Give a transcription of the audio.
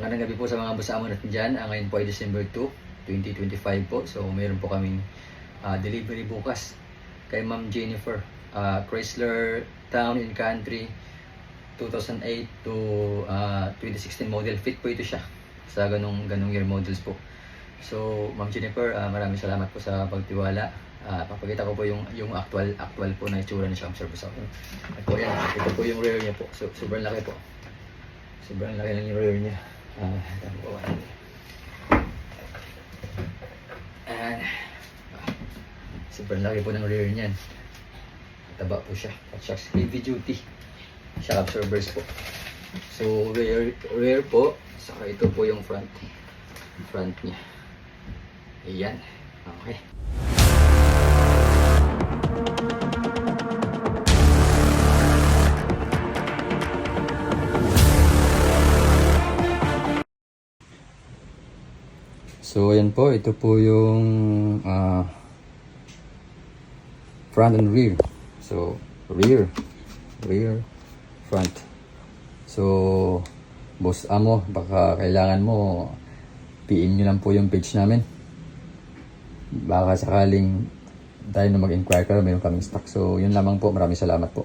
Magandang gabi po sa mga boss amo natin dyan. Ngayon po ay December 2, 2025 po. So mayroon po kaming delivery bukas kay Ma'am Jennifer. Chrysler Town and Country 2008 to 2016 model. Fit po ito siya sa ganong year models po. So Ma'am Jennifer, maraming salamat po sa pagtiwala. Papakita ko po yung actual po na itsura niya sa boss amo. At po yan, ito po yung rear niya po. So sobrang laki po. Sobrang laki lang yung rear niya. Sobrang laki po ng rear niyan. Taba po siya. At siya heavy duty. Shock absorbers po. So rear po. Saka ito po yung front niya. Ayan. Okay. So ayan po, ito po yung front and rear. So rear, front. So boss amo, baka kailangan mo PM nyo lang po yung page namin. Baka sakaling tayo na mag-inquire ka, mayroon kaming stock. So yun lamang po, maraming salamat po.